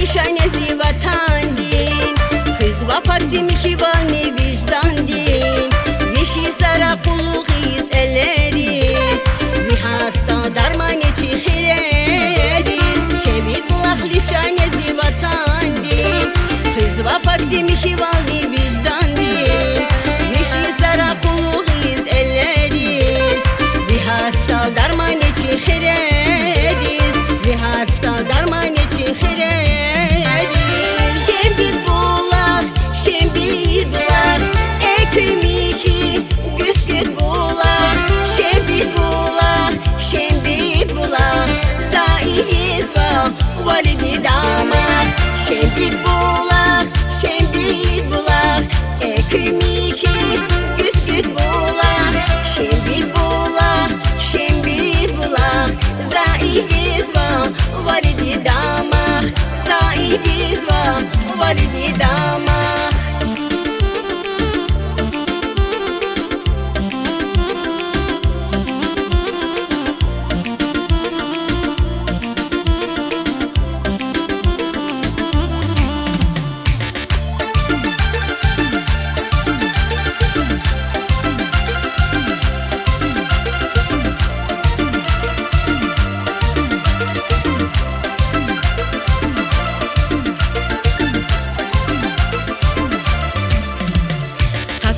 Лишайнези ватан дин Хызва паксим хивални vicdan din Yeşi sara kuluğiz elleriz Bir hasta darman içi xireriz Şebit bulak lişanezi vatan din Hızva paksim hivalni vicdan din Yeşi sara kuluğiz elleriz Bir hasta darman içi xireriz Bir hasta darman içi xireriz Validi damat, şembit bulak, ekimiki, güsküt bulak, şembit bulak, zaiyiz va, validi damat, zaiyiz va, validi damat.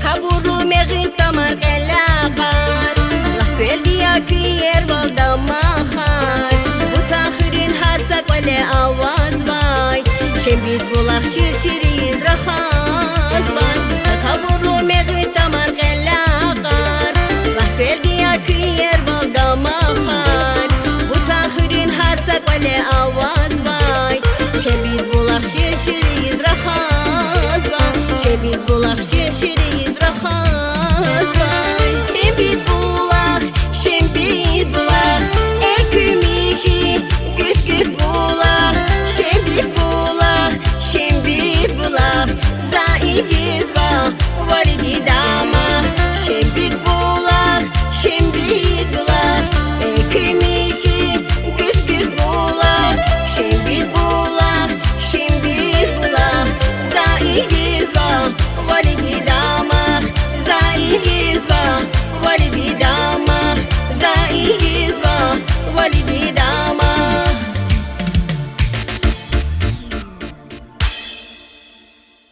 Kaburu mezin tamar elakar Lahfel diyakir valda mahar Bu tahirin harsak vale avaz vay Şembit bulak şirşiriz rahaz vay